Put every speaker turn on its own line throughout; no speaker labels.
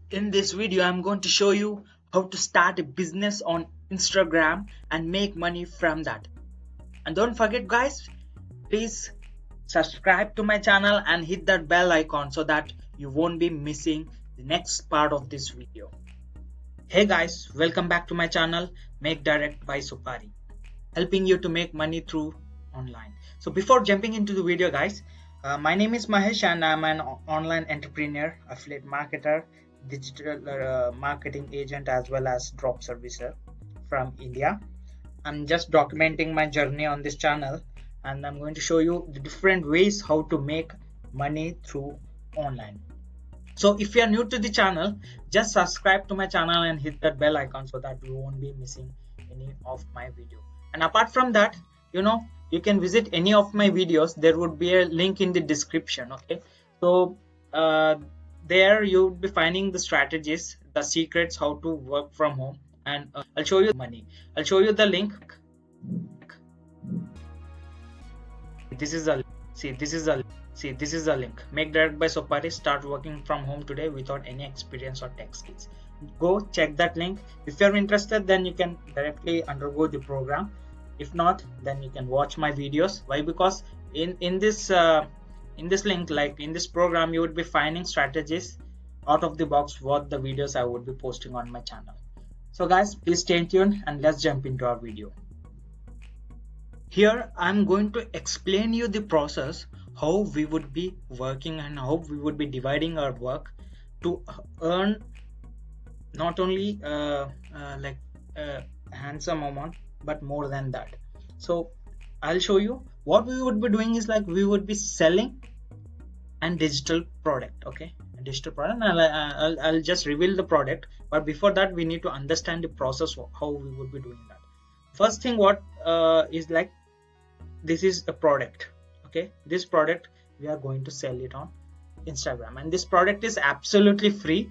In this video, I'm going to show you how to start a business on Instagram and make money from that. And don't forget, guys, please subscribe to my channel and hit that bell icon so that you won't be missing the next part of this video. Hey guys, welcome back to my channel, Make Direct by Supari, helping you to make money through online. So before jumping into the video, guys, my name is Mahesh and I'm an online entrepreneur, affiliate marketer, digital marketing agent, as well as drop servicer from India. I'm just documenting my journey on this channel, and I'm going to show you the different ways how to make money through online. So if you are new to the channel, just subscribe to my channel and hit that bell icon so that you won't be missing any of my video. And apart from that, you can visit any of my videos. There would be a link in the description. Okay, so there you would be finding the strategies, the secrets how to work from home, and I'll show you money. I'll show you the link. This is a this is a link. Make Direct by Supari. Start working from home today without any experience or tech skills. Go check that link. If you're interested, then you can directly undergo the program. If not, then you can watch my videos. Why? Because in this link, like in this program, you would be finding strategies out of the box what the videos I would be posting on my channel. So guys, please stay tuned and let's jump into our video. Here I'm going to explain you the process how we would be working and how we would be dividing our work to earn not only handsome amount, but more than that. So I'll show you what we would be doing is like we would be selling and digital product. Okay, a digital product, and I'll just reveal the product, but before that we need to understand the process how we would be doing that. First thing, what is like, this is a product. Okay, this product we are going to sell it on Instagram, and this product is absolutely free.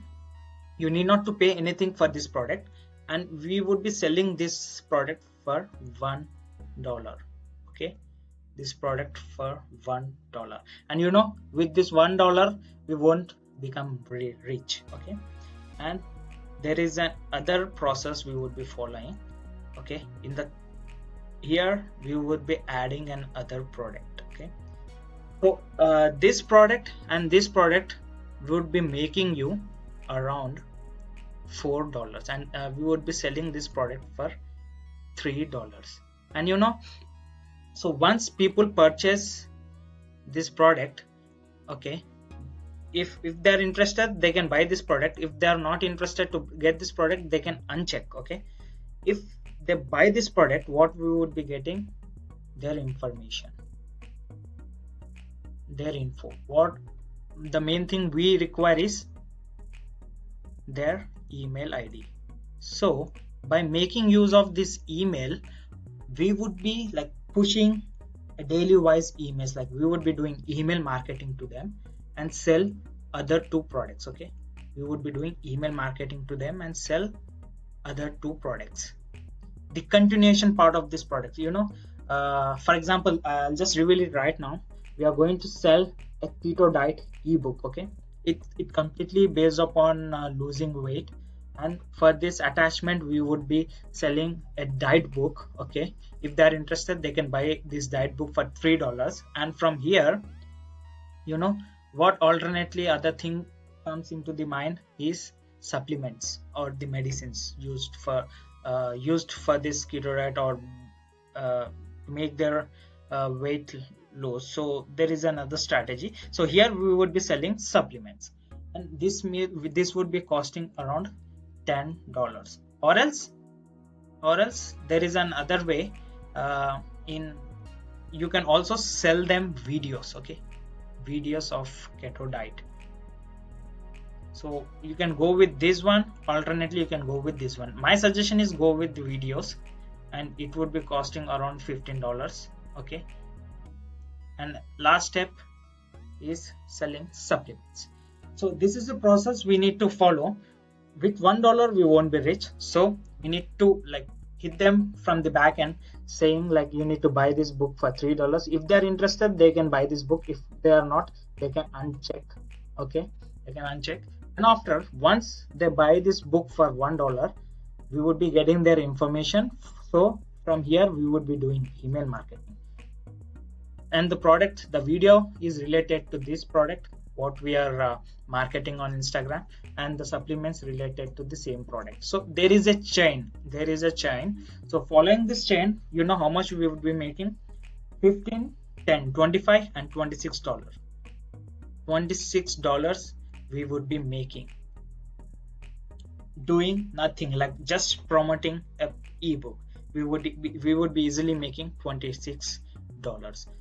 You need not to pay anything for this product, and we would be selling this product for $1. Okay, this product for $1, and with this $1 we won't become rich. Okay, and there is an other process we would be following. Okay, here we would be adding an other product. Okay, so this product and this product would be making you around $4, and we would be selling this product for $3. And so once people purchase this product, okay, if they're interested, they can buy this product. If they are not interested to get this product, they can uncheck. Okay, if they buy this product, what we would be getting, their information, their info. What the main thing we require is their email ID. So by making use of this email, we would be like pushing a daily wise emails, like we would be doing email marketing to them and sell other two products. Okay, we would be doing email marketing to them and sell other two products. The continuation part of this product, for example, I'll just reveal it right now. We are going to sell a keto diet ebook. Okay, it completely based upon losing weight, and for this attachment we would be selling a diet book. Okay, if they are interested, they can buy this diet book for $3. And from here, what alternately other thing comes into the mind is supplements or the medicines used for this keto diet or make their weight loss. So there is another strategy. So here we would be selling supplements, and this would be costing around $10. Or else there is another way. You can also sell them videos. Okay, videos of keto diet. So you can go with this one. Alternately, you can go with this one. My suggestion is go with the videos, and it would be costing around $15. Okay, and last step is selling supplements. So this is the process we need to follow. With $1 we won't be rich, so we need to like hit them from the back end, saying like you need to buy this book for $3. If they're interested, they can buy this book. If they are not, they can uncheck. Okay, they can uncheck. And after, once they buy this book for $1, we would be getting their information. So from here we would be doing email marketing, and the product, the video is related to this product what we are marketing on Instagram, and the supplements related to the same product. So there is a chain, so following this chain, you know how much we would be making: 15, 10, 25 and $26. $26 we would be making doing nothing, like just promoting a ebook. We would be easily making $26.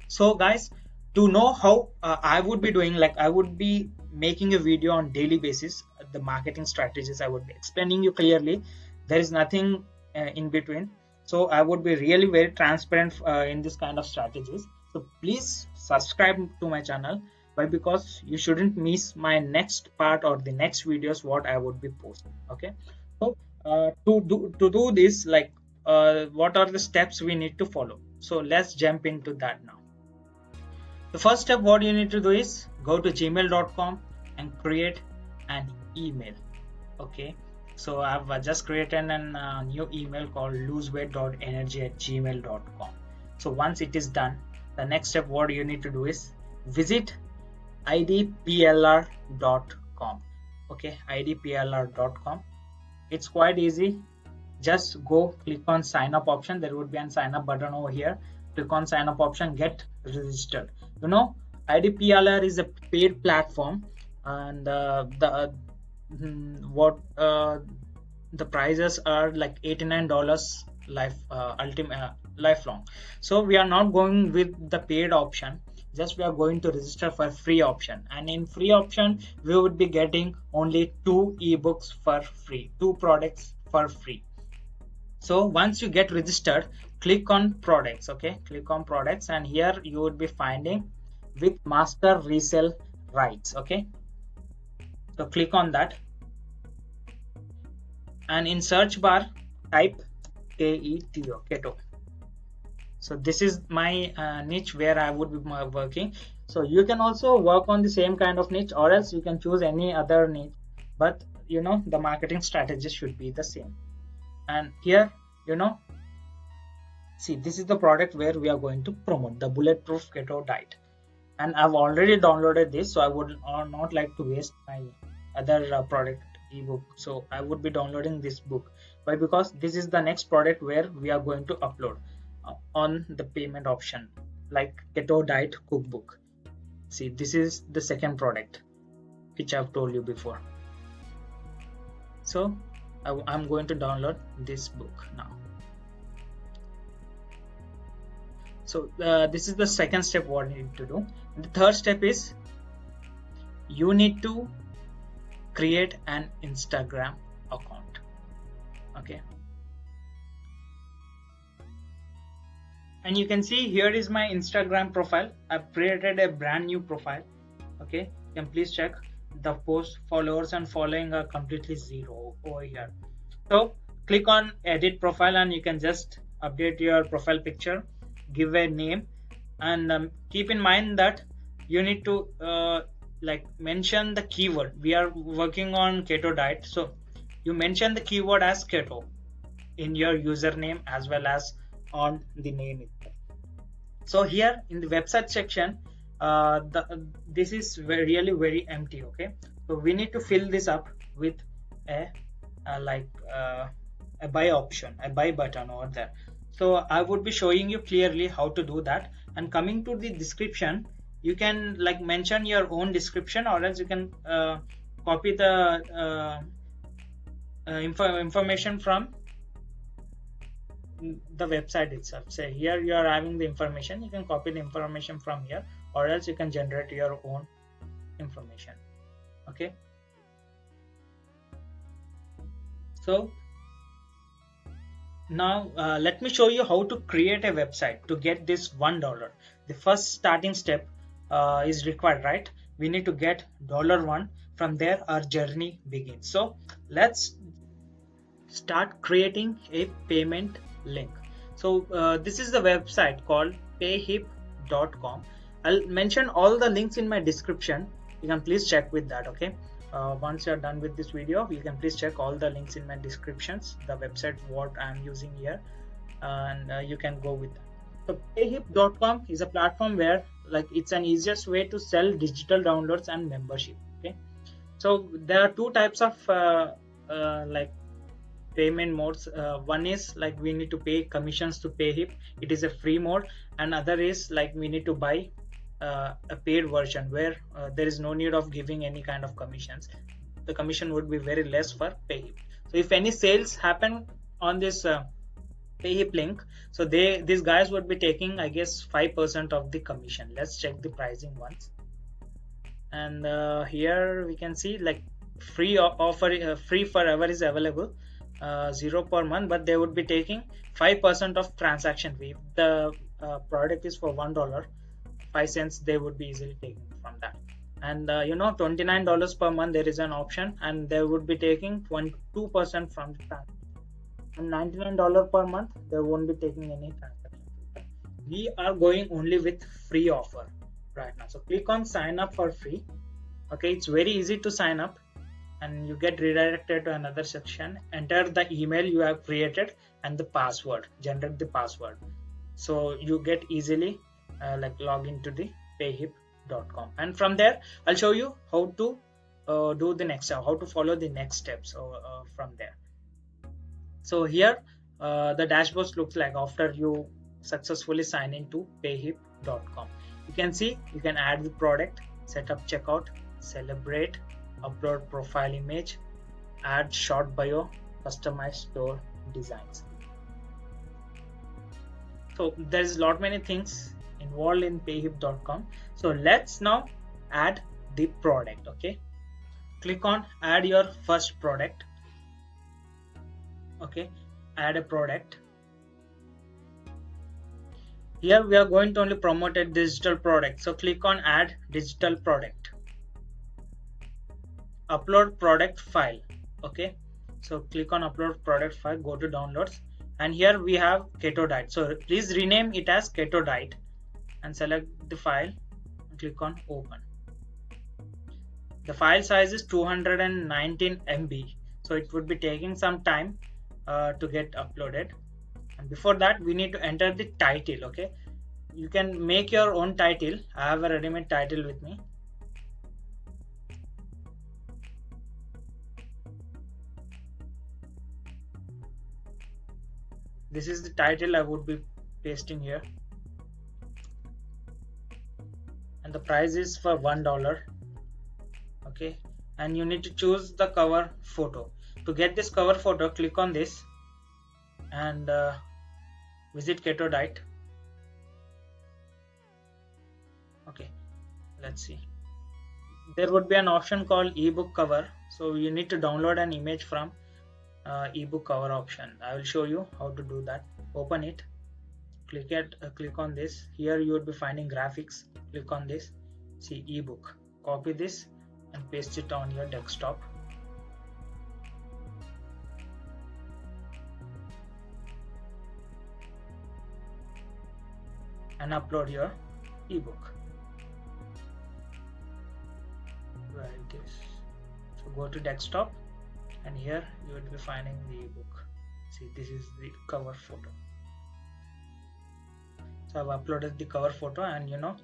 So guys, to know how I would be doing, like I would be making a video on daily basis, the marketing strategies I would be explaining you clearly. There is nothing in between, so I would be really very transparent in this kind of strategies. So please subscribe to my channel. Why? Because you shouldn't miss my next part or the next videos what I would be posting. Okay, so to do this, like what are the steps we need to follow? So let's jump into that now. The first step what you need to do is go to gmail.com and create an email. Okay, so I've just created a new email called loseweight.energy@gmail.com. so once it is done, the next step what you need to do is visit idplr.com. okay, idplr.com. it's quite easy. Just go click on sign up option. There would be a sign up button over here. Click on sign up option, get registered. You know, IDPLR is a paid platform, and the prices are like $89 lifelong. So we are not going with the paid option, just we are going to register for free option, and in free option we would be getting only 2 ebooks for free, 2 products for free. So once you get registered, click on products. Okay, click on products, and here you would be finding with master resale rights. Okay, so click on that, and in search bar type keto. So this is my niche where I would be working. So you can also work on the same kind of niche, or else you can choose any other niche, but you know the marketing strategy should be the same. And here, you know, see, this is the product where we are going to promote, the Bulletproof Keto Diet, and I've already downloaded this, so I would not like to waste my other product ebook. So I would be downloading this book. Why? Because this is the next product where we are going to upload on the payment option, like Keto Diet Cookbook. See, this is the second product which I've told you before. So I'm going to download this book now. So this is the second step what you need to do. The third step is you need to create an Instagram account. Okay, and you can see here is my Instagram profile. I've created a brand new profile. Okay, you can please check. The post followers and following are completely 0 over here. So click on edit profile, and you can just update your profile picture, give a name, and keep in mind that you need to like mention the keyword. We are working on keto diet, so you mention the keyword as keto in your username as well as on the name itself. So here in the website section, this is really very empty. Okay, so we need to fill this up with a buy option, a buy button over there. So I would be showing you clearly how to do that. And coming to the description, you can like mention your own description, or else you can copy the information from the website itself. Say here you are having the information, you can copy the information from here, or else you can generate your own information. Okay, so now let me show you how to create a website to get this $1. The first starting step is required, right? We need to get $1. From there our journey begins. So let's start creating a payment link. So this is the website called payhip.com. I'll mention all the links in my description. You can please check with that. Okay, Once you're done with this video, you can please check all the links in my descriptions, the website what I'm using here, and you can go with that. So payhip.com is a platform where like it's an easiest way to sell digital downloads and membership. Okay, so there are two types of like payment modes. One is like we need to pay commissions to Payhip, it is a free mode, and other is like we need to buy a paid version where there is no need of giving any kind of commissions. The commission would be very less for Payhip. So if any sales happen on this Payhip link, so these guys would be taking, I guess, 5% of the commission. Let's check the pricing once. And here we can see like free offer, free forever is available, 0 per month, but they would be taking 5% of transaction fee. If the product is for $1, 5 cents they would be easily taking from that. And you know, $29 per month there is an option, and they would be taking 2% from the transaction. And $99 per month they won't be taking any transaction fee. We are going only with free offer right now. So click on sign up for free. Okay, it's very easy to sign up, and you get redirected to another section. Enter the email you have created and the password, generate the password, so you get easily like log into the payhip.com, and from there I'll show you how to do the next step, how to follow the next steps from there. So here the dashboard looks like after you successfully sign into payhip.com. You can see you can add the product, set up checkout, celebrate, upload profile image, add short bio, customize store designs. So there's a lot many things involved in payhip.com. So let's now add the product. Okay, click on add your first product. Okay, add a product. Here we are going to only promote a digital product, so click on add digital product, upload product file. Okay, so click on upload product file, go to downloads, and here we have Keto Diet, so please rename it as Keto Diet and select the file and click on open. The file size is 219 MB, so it would be taking some time to get uploaded. And before that we need to enter the title. Okay, you can make your own title. I have a ready-made title with me. This is the title I would be pasting here, and the price is for $1. Okay, and you need to choose the cover photo. To get this cover photo, click on this and visit Keto Diet. Okay, let's see, there would be an option called ebook cover, so you need to download an image from ebook cover option. I will show you how to do that. Open it, click on this. Here you would be finding graphics. Click on this, see ebook, copy this and paste it on your desktop. And upload your ebook where it is. So go to desktop, and here you will be finding the ebook. See, this is the cover photo. So I've uploaded the cover photo, and you know,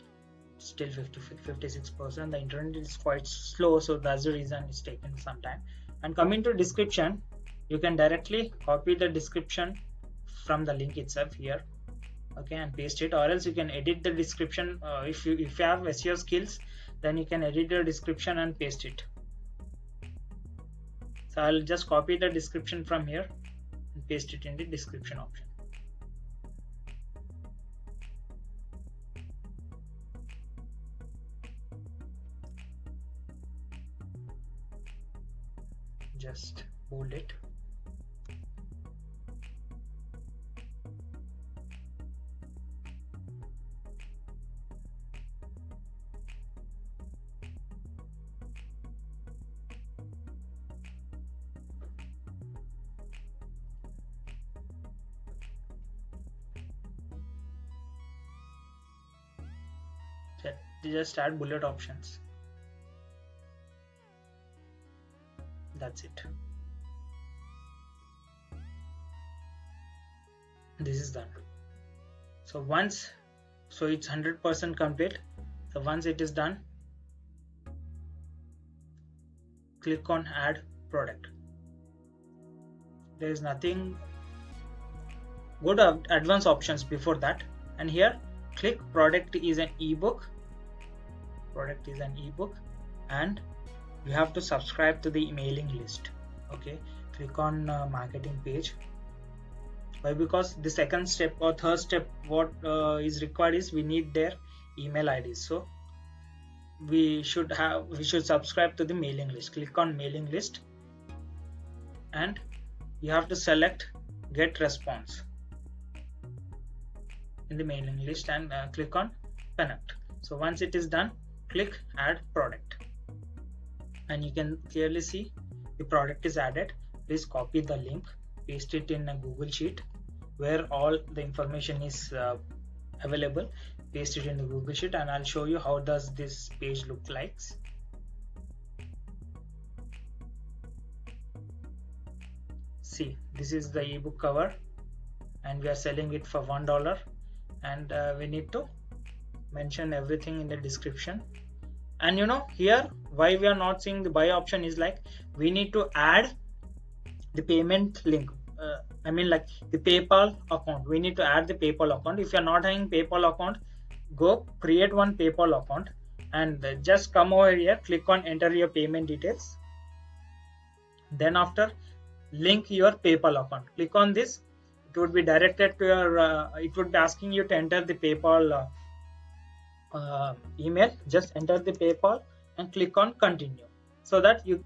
still 56%. The internet is quite slow, so that's the reason it's taking some time. And coming to description, you can directly copy the description from the link itself here. Okay, and paste it, or else you can edit the description. If you have SEO skills, then you can edit the description and paste it. So I'll just copy the description from here and paste it in the description option. Just hold it. Just add bullet options. That's it. This is done. So it's 100% complete. So once it is done, click on add product. There is nothing. Go to advanced options before that, and here click product is an ebook. Product is an ebook, and you have to subscribe to the mailing list. Okay, click on marketing page. Why? Because the second step or third step, what is required is we need their email IDs. So we should subscribe to the mailing list. Click on mailing list, and you have to select get response in the mailing list, and click on connect. So once it is done, click add product, and you can clearly see the product is added. Please copy the link, paste it in a Google Sheet where all the information is available. Paste it in the Google Sheet, and I'll show you how does this page look like. See, this is the ebook cover, and we are selling it for $1, and we need to mention everything in the description. And here why we are not seeing the buy option is like we need to add the payment link. I mean like the PayPal account. We need to add the PayPal account. If you're not having PayPal account, go create one PayPal account, and just come over here, click on enter your payment details. Then after, link your PayPal account. Click on this. It would be directed to your it would be asking you to enter the PayPal email. Just enter the PayPal and click on continue, so that you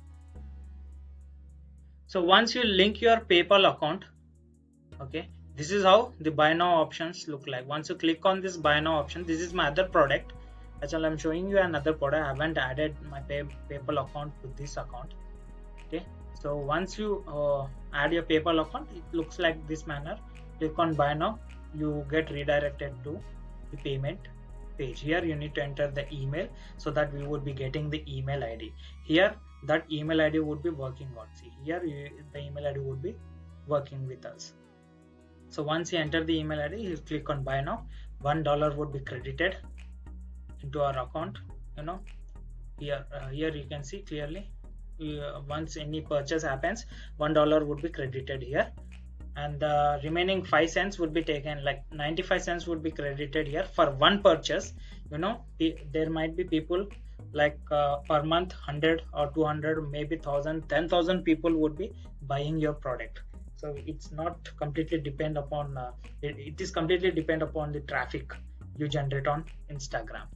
once you link your PayPal account, okay, this is how the buy now options look like. Once you click on this buy now option, this is my other product. Actually, I'm showing you another product. I haven't added my PayPal account to this account. Okay, so once you add your PayPal account, it looks like this manner. Click on buy now, you get redirected to the payment page. Here you need to enter the email, so that we would be getting the email ID. Here that email ID would be working on. See here, the email ID would be working with us. So once you enter the email ID, you click on buy now. $1 would be credited into our account. Here you can see clearly, once any purchase happens, $1 would be credited here, and the remaining 5 cents would be taken, like 95 cents would be credited here for one purchase. There might be people like per month 100 or 200, maybe 1000, 10,000 people would be buying your product. So it's not completely depend upon it is completely depend upon the traffic you generate on Instagram.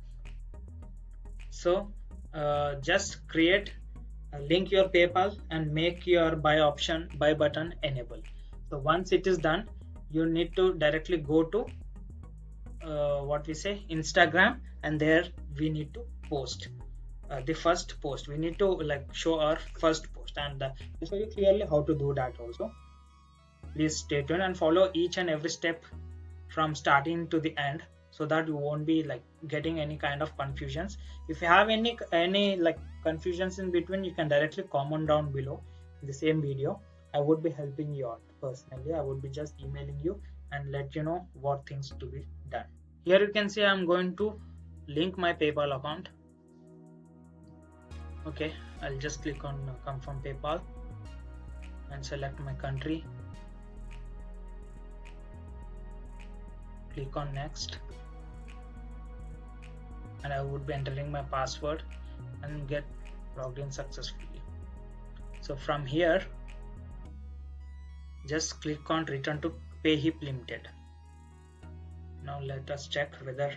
So just create link your PayPal and make your buy button enable. So once it is done, you need to directly go to Instagram, and there we need to post the first post. We need to show our first post, and I'll show you clearly how to do that also. Please stay tuned and follow each and every step from starting to the end, so that you won't be getting any kind of confusions. If you have any confusions in between, you can directly comment down below in the same video. I would be helping you out personally. I would be just emailing you and let you know what things to be done. Here you can see I'm going to link my PayPal account. Okay, I'll just click on confirm PayPal and select my country. Click on next, and I would be entering my password and get logged in successfully. So from here, just click on return to Payhip Limited. Now let us check whether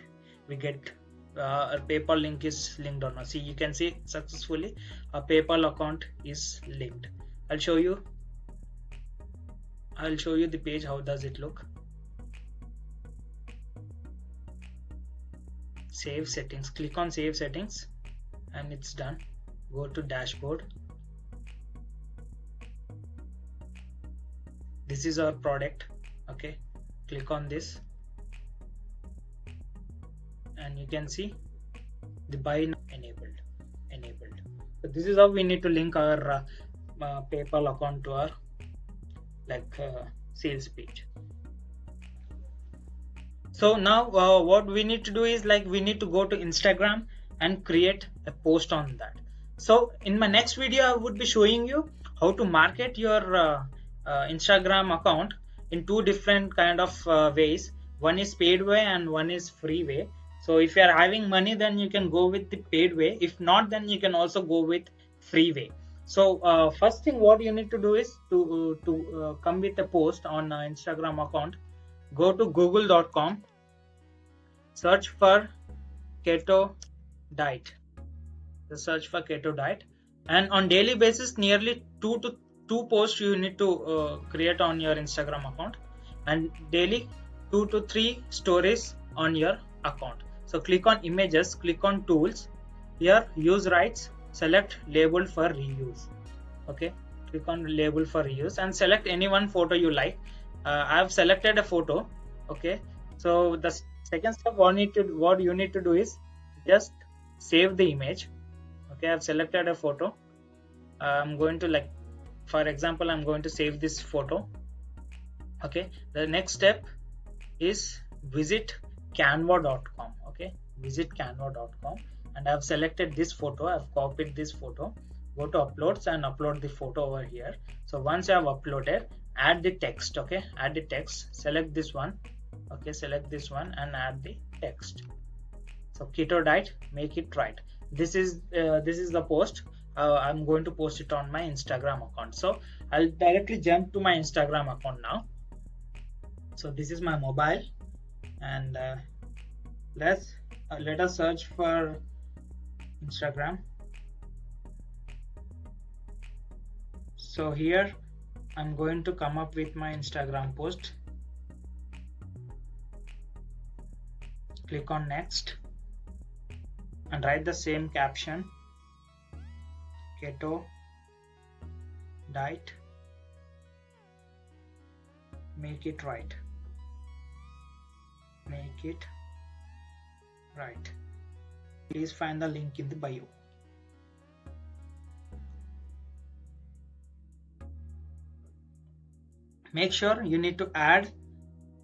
we get our PayPal link is linked or not. See, you can see successfully our PayPal account is linked. I'll show you the page. How does it look? Save settings. Click on save settings, and it's done. Go to dashboard. This is our product. Okay, click on this, and you can see the buy now enabled. So this is how we need to link our PayPal account to our sales page. So now what we need to do is we need to go to Instagram and create a post on that. So in my next video I would be showing you how to market your Instagram account in two different kind of ways. One is paid way and one is free way. So if you are having money, then you can go with the paid way. If not, then you can also go with free way. So first thing what you need to do is to come with a post on Instagram account. Go to google.com, search for keto diet. Search for keto diet, and on daily basis nearly two posts you need to create on your Instagram account, and daily 2 to 3 stories on your account. So click on images, click on tools, here use rights, select label for reuse. Okay, click on label for reuse and select any one photo you like. I have selected a photo. Okay, so the second step what you need to do is just save the image. Okay, I've selected a photo. I'm going to for example, I'm going to save this photo. Okay, the next step is visit canva.com. Okay, visit canva.com, and I've selected this photo. I've copied this photo. Go to uploads and upload the photo over here. So once I have uploaded, add the text. Okay, add the text, select this one. Okay, select this one and add the text. So keto diet, make it right. This is the post. I'm going to post it on my Instagram account. So I'll directly jump to my Instagram account now. So this is my mobile, and let us search for Instagram. So here I'm going to come up with my Instagram post. Click on next and write the same caption: keto diet, make it right. Make it right. Please find the link in the bio. Make sure you need to add,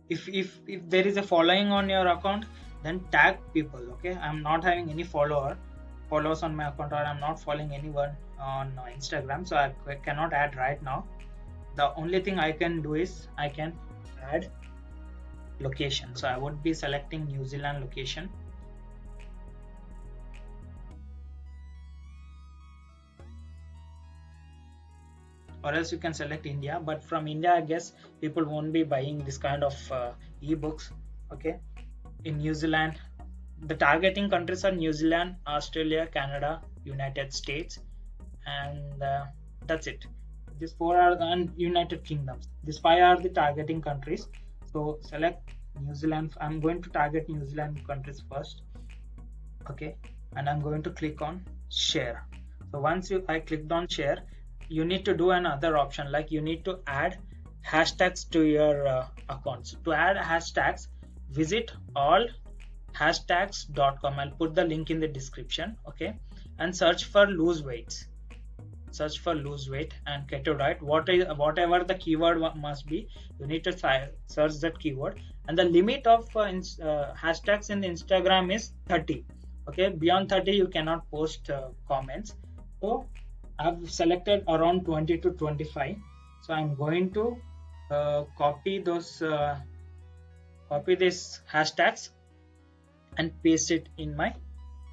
if there is a following on your account, then tag people. Okay, I'm not having any followers on my account, or I'm not following anyone on Instagram, so I cannot add right now. The only thing I can do is I can add location. So I would be selecting New Zealand location. Or else you can select India, but from India I guess people won't be buying this kind of ebooks. Okay, in New Zealand, the targeting countries are New Zealand, Australia, Canada, United States, and that's it. These 4 are the United Kingdoms. These 5 are the targeting countries. So select New Zealand. I'm going to target New Zealand countries first. Okay, and I'm going to click on share. So once I clicked on share, you need to do another option, like you need to add hashtags to your accounts. To add hashtags, visit allhashtags.com. I'll put the link in the description. Okay, and search for lose weights. Search for lose weight and keto diet. Whatever the keyword must be, you need to search that keyword. And the limit of hashtags in the Instagram is 30. Okay, beyond 30 you cannot post comments. So I've selected around 20 to 25. So I'm going to copy these hashtags and paste it in my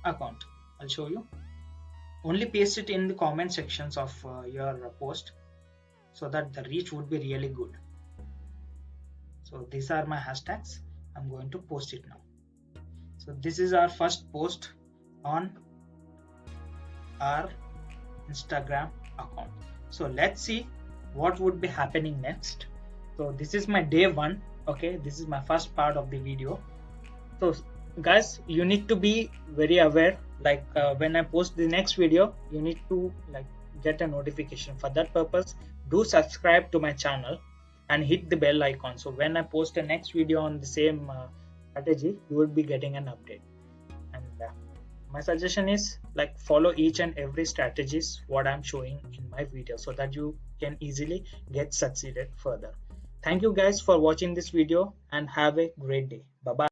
account. I'll show you. Only paste it in the comment sections of your post, so that the reach would be really good. So these are my hashtags. I'm going to post it now. So this is our first post on our Instagram account. So let's see what would be happening next. So this is my day 1. Okay, this is my first part of the video. So guys, you need to be very aware, when I post the next video, you need to get a notification. For that purpose, do subscribe to my channel and hit the bell icon, so when I post a next video on the same strategy, you will be getting an update. And my suggestion is like follow each and every strategies what I'm showing in my video, so that you can easily get succeeded further. Thank you guys for watching this video and have a great day. Bye bye.